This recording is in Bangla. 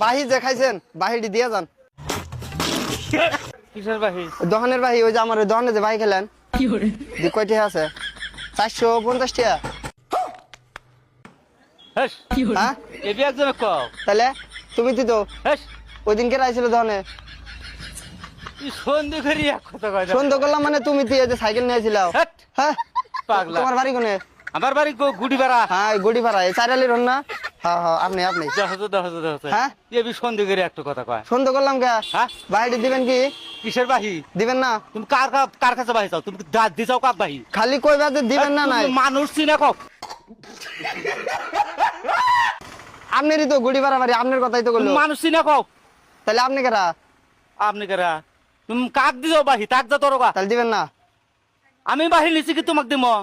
বাহি যে খাইছেন বাহিটি দিয়ে যান। কিসের বাহি? দহনের বাহি, ওই যে আমার ওই দহনে যে বাহি খেলেন দি কয়টি আছে? 450 টাকা। হেস, হ্যাঁ এবি একজনে কও। তাহলে তুমি দিতো হেস, ওই দিন কে আইছিল দহনে? তুই সন্ধে করি এক কথা কয় না। সন্ধ্যা করলাম মানে তুমি দিয়ে যে সাইকেল নিয়েছিলাও। হেট, হ্যাঁ পাগলা। তোমার বাড়ি কোনে? আমার বাড়ি গুড়িপাড়া। হ্যাঁ গুড়ি পাড়া, এই চাইরালির হন না? হ্যাঁ হ্যাঁ আপনি আপনি। দেখো। হ্যাঁ এবি সন্ধে করি একটা কথা কয়। সন্ধ্যা করলাম কে? হ্যাঁ, বাহিটি দিবেন কি? কিসের বাহি? দিবেন না? তুমি কার কাছে বাহি চাও? তুমি দাঁত দিছাও কাক বাহি? খালি কই বাদে দিবেন না? নাই তুমি মানুষ চিনে কও। আপনারই তো গুড়ি পাড়া বাড়ি, আপনার কথাই তো তুমি করলো। মানুষ চিনে কও। তাহলে আপনি কেরা? আপনি কেরা? তুমি কাক দিছো বাহি? তাক যা তোর গা। তাহলে দিবেন না? আমি বাহি নিছি কি তোমাক দিমো?